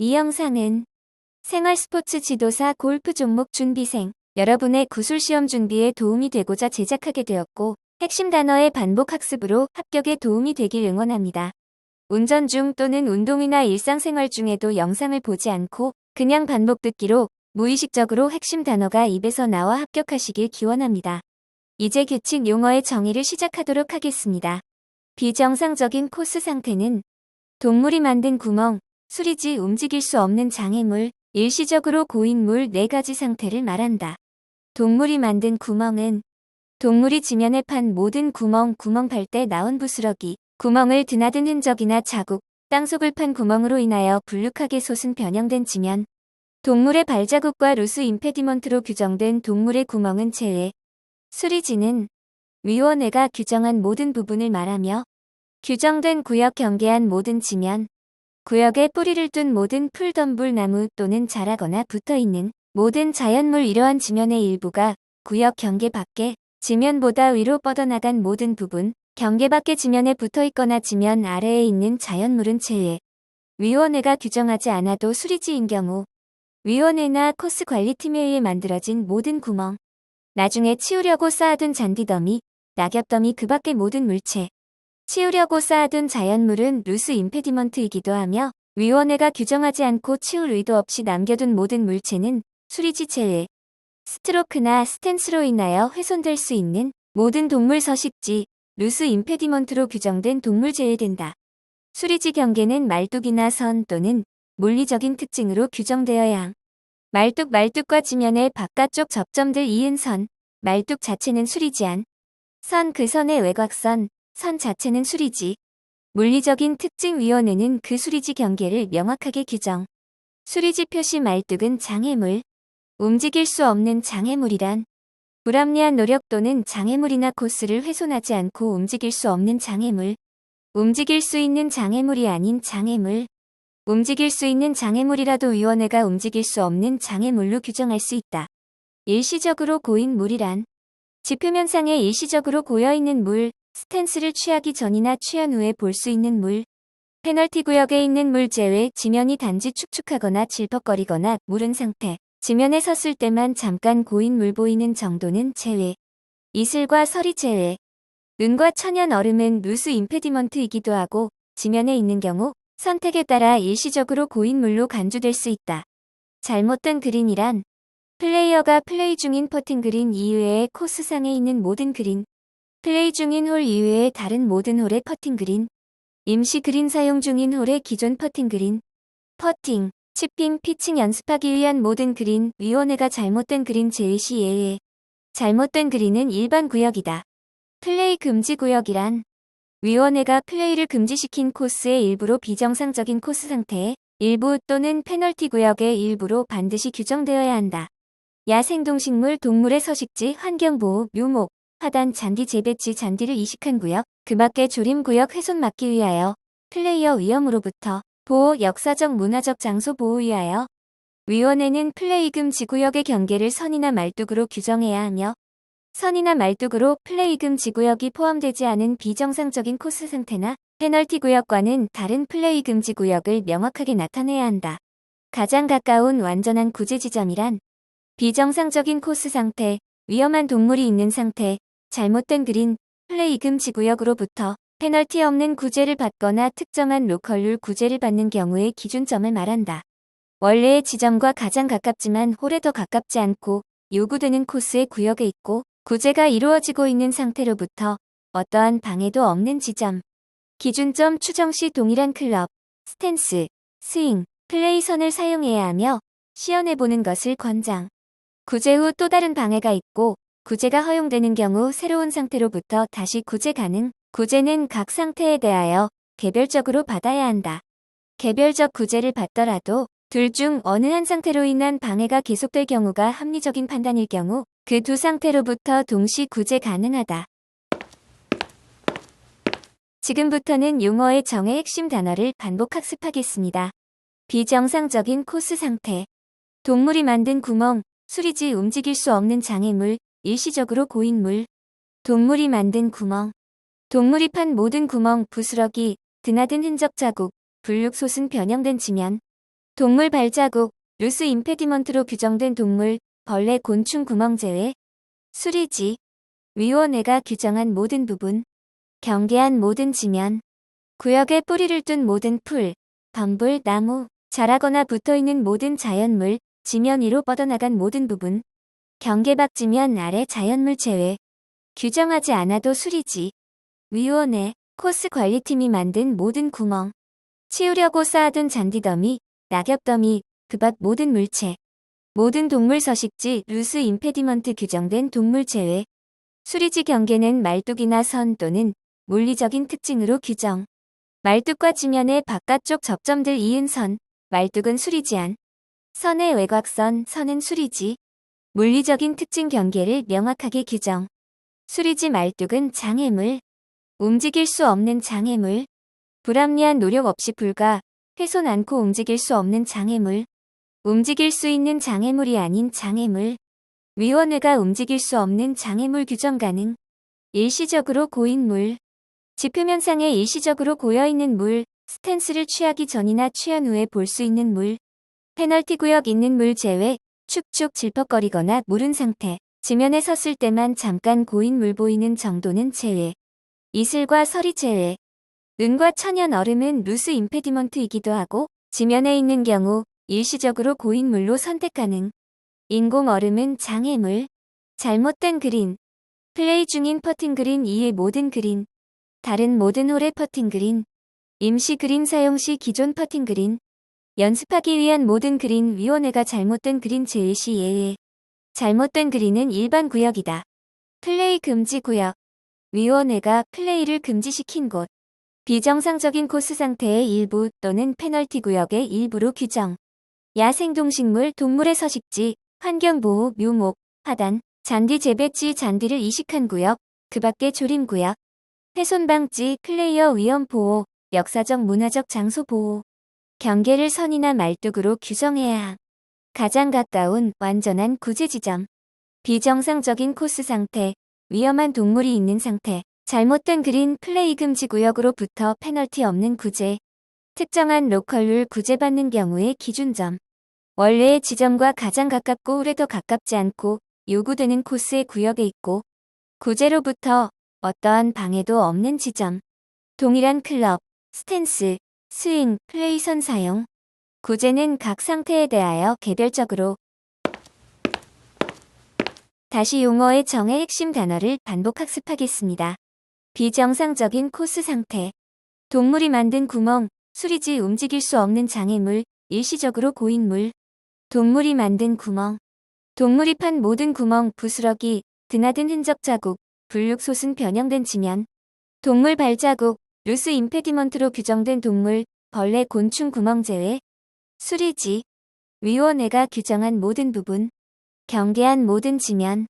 이 영상은 생활스포츠 지도사 골프 종목 준비생 여러분의 구술시험 준비에 도움이 되고자 제작하게 되었고 핵심 단어의 반복 학습으로 합격에 도움이 되길 응원합니다. 운전 중 또는 운동이나 일상생활 중에도 영상을 보지 않고 그냥 반복 듣기로 무의식적으로 핵심 단어가 입에서 나와 합격하시길 기원합니다. 이제 규칙 용어의 정의를 시작하도록 하겠습니다. 비정상적인 코스 상태는 동물이 만든 구멍, 수리지 움직일 수 없는 장애물, 일시적으로 고인 물 4가지 상태를 말한다. 동물이 만든 구멍은 동물이 지면에 판 모든 구멍 팔 때 나온 부스러기, 구멍을 드나든 흔적이나 자국, 땅속을 판 구멍으로 인하여 불룩하게 솟은 변형된 지면, 동물의 발자국과 루스 임페디먼트로 규정된 동물의 구멍은 제외. 수리지는 위원회가 규정한 모든 부분을 말하며 규정된 구역 경계한 모든 지면, 구역에 뿌리를 둔 모든 풀, 덤불, 나무 또는 자라거나 붙어있는 모든 자연물 이러한 지면의 일부가 구역 경계 밖에 지면보다 위로 뻗어나간 모든 부분, 경계 밖의 지면에 붙어있거나 지면 아래에 있는 자연물은 제외. 위원회가 규정하지 않아도 수리지인 경우 위원회나 코스 관리팀에 의해 만들어진 모든 구멍, 나중에 치우려고 쌓아둔 잔디더미, 낙엽더미 그 밖의 모든 물체, 치우려고 쌓아둔 자연물은 루스 임페디먼트이기도 하며 위원회가 규정하지 않고 치울 의도 없이 남겨둔 모든 물체는 수리지 제외. 스트로크나 스탠스로 인하여 훼손될 수 있는 모든 동물 서식지, 루스 임페디먼트로 규정된 동물 제외된다. 수리지 경계는 말뚝이나 선 또는 물리적인 특징으로 규정되어야 함. 말뚝과 지면의 바깥쪽 접점들 이은 선, 말뚝 자체는 수리지안. 선 그 선의 외곽선, 선 자체는 수리지. 물리적인 특징 위원회는 그 수리지 경계를 명확하게 규정. 수리지 표시 말뚝은 장애물. 움직일 수 없는 장애물이란 불합리한 노력 또는 장애물이나 코스를 훼손하지 않고 움직일 수 없는 장애물. 움직일 수 있는 장애물이 아닌 장애물. 움직일 수 있는 장애물이라도 위원회가 움직일 수 없는 장애물로 규정할 수 있다. 일시적으로 고인 물이란 지표면상에 일시적으로 고여있는 물, 스탠스를 취하기 전이나 취한 후에 볼 수 있는 물, 페널티 구역에 있는 물 제외 지면이 단지 축축하거나 질퍽거리거나 무른 상태, 지면에 섰을 때만 잠깐 고인 물 보이는 정도는 제외. 이슬과 설이 제외. 눈과 천연 얼음은 루스 임페디먼트이기도 하고 지면에 있는 경우 선택에 따라 일시적으로 고인 물로 간주될 수 있다. 잘못된 그린이란 플레이어가 플레이 중인 퍼팅 그린 이외의 코스상에 있는 모든 그린, 플레이 중인 홀 이외의 다른 모든 홀의 퍼팅 그린, 임시 그린 사용 중인 홀의 기존 퍼팅 그린, 퍼팅, 치핑, 피칭 연습하기 위한 모든 그린, 위원회가 잘못된 그린 제외 시 예외. 잘못된 그린은 일반 구역이다. 플레이 금지 구역이란 위원회가 플레이를 금지시킨 코스의 일부로 비정상적인 코스 상태의 일부 또는 페널티 구역의 일부로 반드시 규정되어야 한다. 야생동식물, 동물의 서식지, 환경보호, 묘목, 화단, 잔디 재배치, 잔디를 이식한 구역, 그 밖의 조림구역 훼손 막기 위하여 플레이어 위험으로부터 보호, 역사적 문화적 장소 보호 위하여 위원회는 플레이 금지 구역의 경계를 선이나 말뚝으로 규정해야 하며 선이나 말뚝으로 플레이 금지 구역이 포함되지 않은 비정상적인 코스 상태나 페널티 구역과는 다른 플레이 금지 구역을 명확하게 나타내야 한다. 가장 가까운 완전한 구제 지점이란 비정상적인 코스 상태, 위험한 동물이 있는 상태, 잘못된 그린, 플레이 금지 구역으로부터 페널티 없는 구제를 받거나 특정한 로컬룰 구제를 받는 경우의 기준점을 말한다. 원래의 지점과 가장 가깝지만 홀에 더 가깝지 않고 요구되는 코스의 구역에 있고 구제가 이루어지고 있는 상태로부터 어떠한 방해도 없는 지점. 기준점 추정 시 동일한 클럽, 스탠스, 스윙, 플레이 선을 사용해야 하며 시연해보는 것을 권장. 구제 후 또 다른 방해가 있고 구제가 허용되는 경우 새로운 상태로부터 다시 구제 가능. 구제는 각 상태에 대하여 개별적으로 받아야 한다. 개별적 구제를 받더라도 둘 중 어느 한 상태로 인한 방해가 계속될 경우가 합리적인 판단일 경우 그 두 상태로부터 동시 구제 가능하다. 지금부터는 용어의 정의 핵심 단어를 반복 학습하겠습니다. 비정상적인 코스 상태. 동물이 만든 구멍, 수리지 움직일 수 없는 장애물, 일시적으로 고인 물. 동물이 만든 구멍. 동물이 판 모든 구멍, 부스러기, 드나든 흔적 자국, 불룩 솟은 변형된 지면. 동물 발자국, 루스 임페디먼트로 규정된 동물, 벌레, 곤충 구멍 제외. 수리지. 위원회가 규정한 모든 부분. 경계한 모든 지면. 구역에 뿌리를 둔 모든 풀, 덤불, 나무, 자라거나 붙어있는 모든 자연물, 지면 위로 뻗어나간 모든 부분. 경계 밖 지면 아래 자연물 제외. 규정하지 않아도 수리지. 위원회, 코스 관리팀이 만든 모든 구멍. 치우려고 쌓아둔 잔디더미, 낙엽더미, 그 밖 모든 물체. 모든 동물 서식지 루스 임페디먼트 규정된 동물 제외. 수리지 경계는 말뚝이나 선 또는 물리적인 특징으로 규정. 말뚝과 지면의 바깥쪽 접점들 이은 선, 말뚝은 수리지 안. 선의 외곽선, 선은 수리지. 물리적인 특징 경계를 명확하게 규정. 수리지 말뚝은 장애물. 움직일 수 없는 장애물. 불합리한 노력 없이 불가, 훼손 않고 움직일 수 없는 장애물. 움직일 수 있는 장애물이 아닌 장애물. 위원회가 움직일 수 없는 장애물 규정 가능. 일시적으로 고인 물. 지표면상에 일시적으로 고여있는 물, 스탠스를 취하기 전이나 취한 후에 볼 수 있는 물. 페널티 구역 있는 물 제외, 축축 질퍽거리거나 무른 상태, 지면에 섰을 때만 잠깐 고인 물 보이는 정도는 제외. 이슬과 설이 제외. 눈과 천연 얼음은 루스 임페디먼트이기도 하고, 지면에 있는 경우 일시적으로 고인 물로 선택 가능. 인공 얼음은 장애물. 잘못된 그린. 플레이 중인 퍼팅 그린 이외 모든 그린. 다른 모든 홀의 퍼팅 그린. 임시 그린 사용 시 기존 퍼팅 그린. 연습하기 위한 모든 그린 위원회가 잘못된 그린 제외 시 예외. 잘못된 그린은 일반 구역이다. 플레이 금지 구역. 위원회가 플레이를 금지시킨 곳. 비정상적인 코스 상태의 일부 또는 페널티 구역의 일부로 규정. 야생동식물, 동물의 서식지, 환경보호, 묘목, 하단, 잔디 재배지 잔디를 이식한 구역, 그 밖의 조림구역. 훼손 방지, 플레이어 위험 보호, 역사적 문화적 장소 보호. 경계를 선이나 말뚝으로 규정해야 함. 가장 가까운 완전한 구제 지점. 비정상적인 코스 상태, 위험한 동물이 있는 상태, 잘못된 그린 플레이 금지 구역으로부터 페널티 없는 구제. 특정한 로컬 룰 구제받는 경우의 기준점. 원래의 지점과 가장 가깝고 홀에 더 가깝지 않고 요구되는 코스의 구역에 있고 구제로부터 어떠한 방해도 없는 지점. 동일한 클럽, 스탠스, 스윙, 플레이선 사용. 구제는 각 상태에 대하여 개별적으로. 다시 용어의 정의 핵심 단어를 반복 학습하겠습니다. 비정상적인 코스 상태. 동물이 만든 구멍, 수리지 움직일 수 없는 장애물, 일시적으로 고인 물. 동물이 만든 구멍. 동물이 판 모든 구멍, 부스러기, 드나든 흔적 자국, 불육 솟은 변형된 지면. 동물 발자국, 루스 임페디먼트로 규정된 동물, 벌레, 곤충 구멍 제외. 수리지. 위원회가 규정한 모든 부분. 경계한 모든 지면.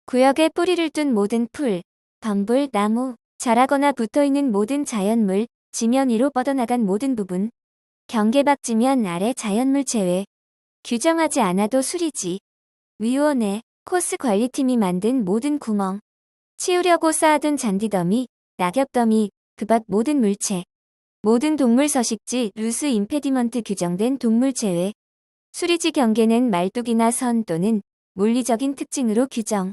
구역에 뿌리를 둔 모든 풀, 덤불, 나무, 자라거나 붙어있는 모든 자연물, 지면 위로 뻗어나간 모든 부분. 경계 밖 지면 아래 자연물 제외. 규정하지 않아도 수리지. 위원회, 코스 관리팀이 만든 모든 구멍. 치우려고 쌓아둔 잔디더미, 낙엽더미, 그 밖 모든 물체. 모든 동물 서식지 루스 임페디먼트 규정된 동물 제외. 수리지 경계는 말뚝이나 선 또는 물리적인 특징으로 규정.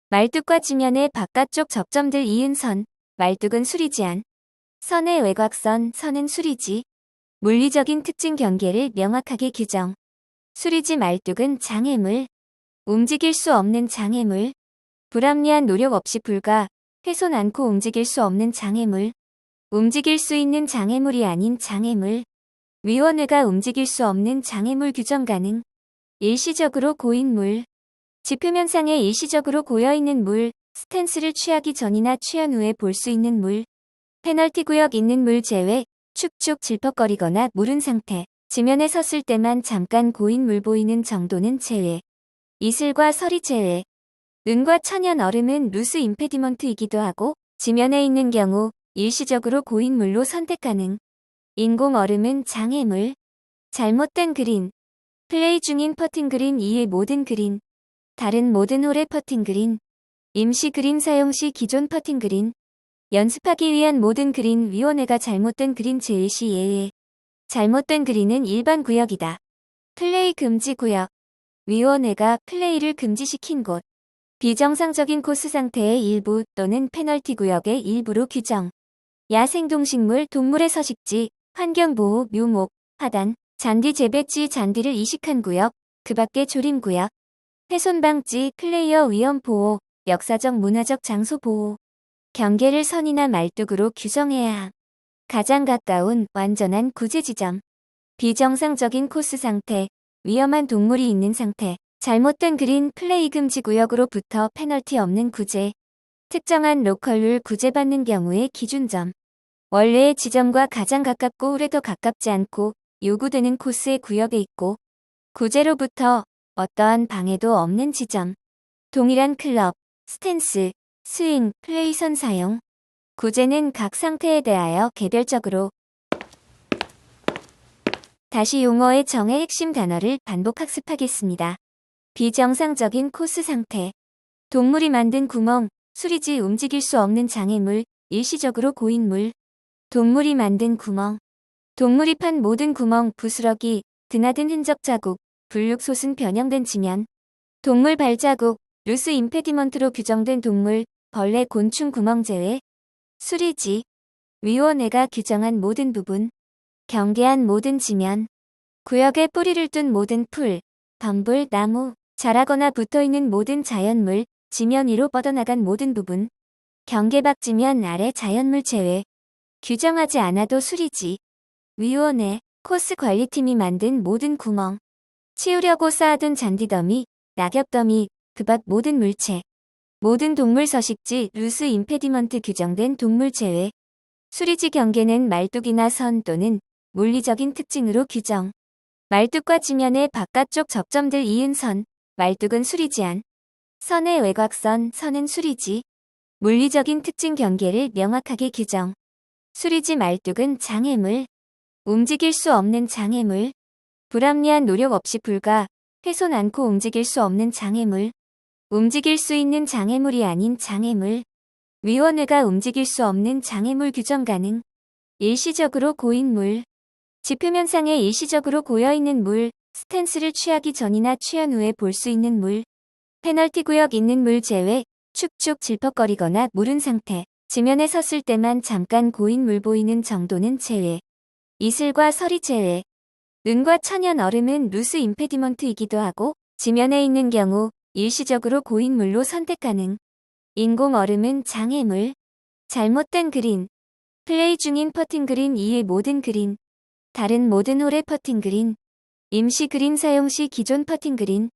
말뚝과 지면의 바깥쪽 접점들 이은 선, 말뚝은 수리지 안. 선의 외곽선, 선은 수리지. 물리적인 특징 경계를 명확하게 규정. 수리지 말뚝은 장애물. 움직일 수 없는 장애물. 불합리한 노력 없이 불가, 훼손 않고 움직일 수 없는 장애물. 움직일 수 있는 장애물이 아닌 장애물. 위원회가 움직일 수 없는 장애물 규정 가능. 일시적으로 고인 물. 지표면상에 일시적으로 고여있는 물, 스탠스를 취하기 전이나 취한 후에 볼 수 있는 물. 페널티 구역 있는 물 제외, 축축 질퍽거리거나 무른 상태, 지면에 섰을 때만 잠깐 고인 물 보이는 정도는 제외. 이슬과 설이 제외. 눈과 천연 얼음은 루스 임페디먼트이기도 하고, 지면에 있는 경우 일시적으로 고인 물로 선택 가능. 인공 얼음은 장애물. 잘못된 그린. 플레이 중인 퍼팅 그린 이외 모든 그린. 다른 모든 홀의 퍼팅 그린. 임시 그린 사용 시 기존 퍼팅 그린. 연습하기 위한 모든 그린 위원회가 잘못된 그린 제외 시 예외. 잘못된 그린은 일반 구역이다. 플레이 금지 구역. 위원회가 플레이를 금지시킨 곳. 비정상적인 코스 상태의 일부 또는 페널티 구역의 일부로 규정. 야생동식물, 동물의 서식지, 환경보호, 묘목, 하단, 잔디 재배지, 잔디를 이식한 구역, 그 밖의 조림구역, 훼손 방지, 플레이어 위험 보호, 역사적 문화적 장소 보호. 경계를 선이나 말뚝으로 규정해야 함. 가장 가까운 완전한 구제 지점. 비정상적인 코스 상태, 위험한 동물이 있는 상태, 잘못된 그린 플레이 금지 구역으로부터 페널티 없는 구제, 특정한 로컬룰 구제받는 경우의 기준점. 원래의 지점과 가장 가깝고 오래 더 가깝지 않고 요구되는 코스의 구역에 있고, 구제로부터 어떠한 방해도 없는 지점. 동일한 클럽, 스탠스, 스윙, 플레이선 사용. 구제는 각 상태에 대하여 개별적으로. 다시 용어의 정의 핵심 단어를 반복 학습하겠습니다. 비정상적인 코스 상태. 동물이 만든 구멍, 수리지 움직일 수 없는 장애물, 일시적으로 고인물. 동물이 만든 구멍. 동물이 판 모든 구멍, 부스러기, 드나든 흔적 자국, 불육 솟은 변형된 지면. 동물 발자국, 루스 임페디먼트로 규정된 동물, 벌레, 곤충 구멍 제외. 수리지. 위원회가 규정한 모든 부분. 경계한 모든 지면. 구역에 뿌리를 둔 모든 풀, 덤불, 나무, 자라거나 붙어있는 모든 자연물, 지면 위로 뻗어나간 모든 부분. 경계 밖 지면 아래 자연물 제외. 규정하지 않아도 수리지. 위원회, 코스 관리팀이 만든 모든 구멍. 치우려고 쌓아둔 잔디더미, 낙엽더미, 그 밖 모든 물체. 모든 동물 서식지, 루스 임페디먼트 규정된 동물 제외. 수리지 경계는 말뚝이나 선 또는 물리적인 특징으로 규정. 말뚝과 지면의 바깥쪽 접점들 이은 선, 말뚝은 수리지 안. 선의 외곽선, 선은 수리지. 물리적인 특징 경계를 명확하게 규정. 수리지 말뚝은 장애물. 움직일 수 없는 장애물. 불합리한 노력 없이 불가, 훼손 않고 움직일 수 없는 장애물. 움직일 수 있는 장애물이 아닌 장애물. 위원회가 움직일 수 없는 장애물 규정 가능. 일시적으로 고인 물. 지표면상에 일시적으로 고여있는 물, 스탠스를 취하기 전이나 취한 후에 볼 수 있는 물. 페널티 구역 있는 물 제외, 축축 질퍽거리거나 무른 상태, 지면에 섰을 때만 잠깐 고인 물 보이는 정도는 제외. 이슬과 설이 제외. 눈과 천연 얼음은 루스 임페디먼트이기도 하고, 지면에 있는 경우 일시적으로 고인 물로 선택 가능. 인공 얼음은 장애물. 잘못된 그린. 플레이 중인 퍼팅 그린 이외 모든 그린. 다른 모든 홀의 퍼팅 그린. 임시 그린 사용 시 기존 퍼팅 그린.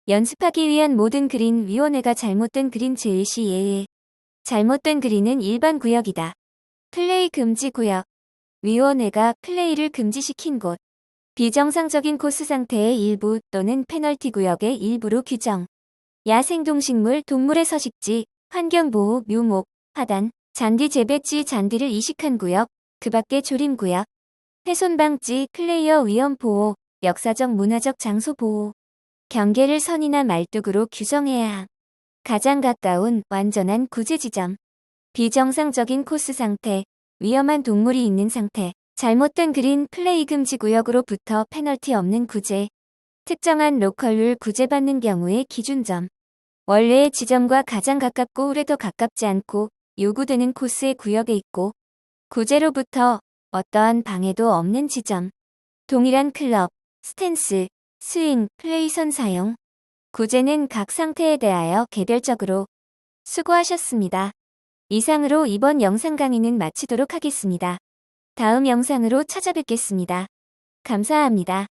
연습하기 위한 모든 그린. 위원회가 잘못된 그린 제외 시 예외. 잘못된 그린은 일반 구역이다. 플레이 금지 구역. 위원회가 플레이를 금지시킨 곳. 비정상적인 코스 상태의 일부 또는 페널티 구역의 일부로 규정. 야생동식물, 동물의 서식지, 환경보호, 묘목, 하단, 잔디 재배지, 잔디를 이식한 구역, 그 밖의 조림구역. 훼손 방지, 플레이어 위험 보호, 역사적 문화적 장소 보호. 경계를 선이나 말뚝으로 규정해야 함. 가장 가까운 완전한 구제 지점. 비정상적인 코스 상태, 위험한 동물이 있는 상태, 잘못된 그린 플레이 금지 구역으로부터 페널티 없는 구제. 특정한 로컬룰 구제받는 경우의 기준점. 원래의 지점과 가장 가깝고 오래 더 가깝지 않고 요구되는 코스의 구역에 있고, 구제로부터 어떠한 방해도 없는 지점. 동일한 클럽, 스탠스, 스윙, 플레이선 사용. 구제는 각 상태에 대하여 개별적으로. 수고하셨습니다. 이상으로 이번 영상 강의는 마치도록 하겠습니다. 다음 영상으로 찾아뵙겠습니다. 감사합니다.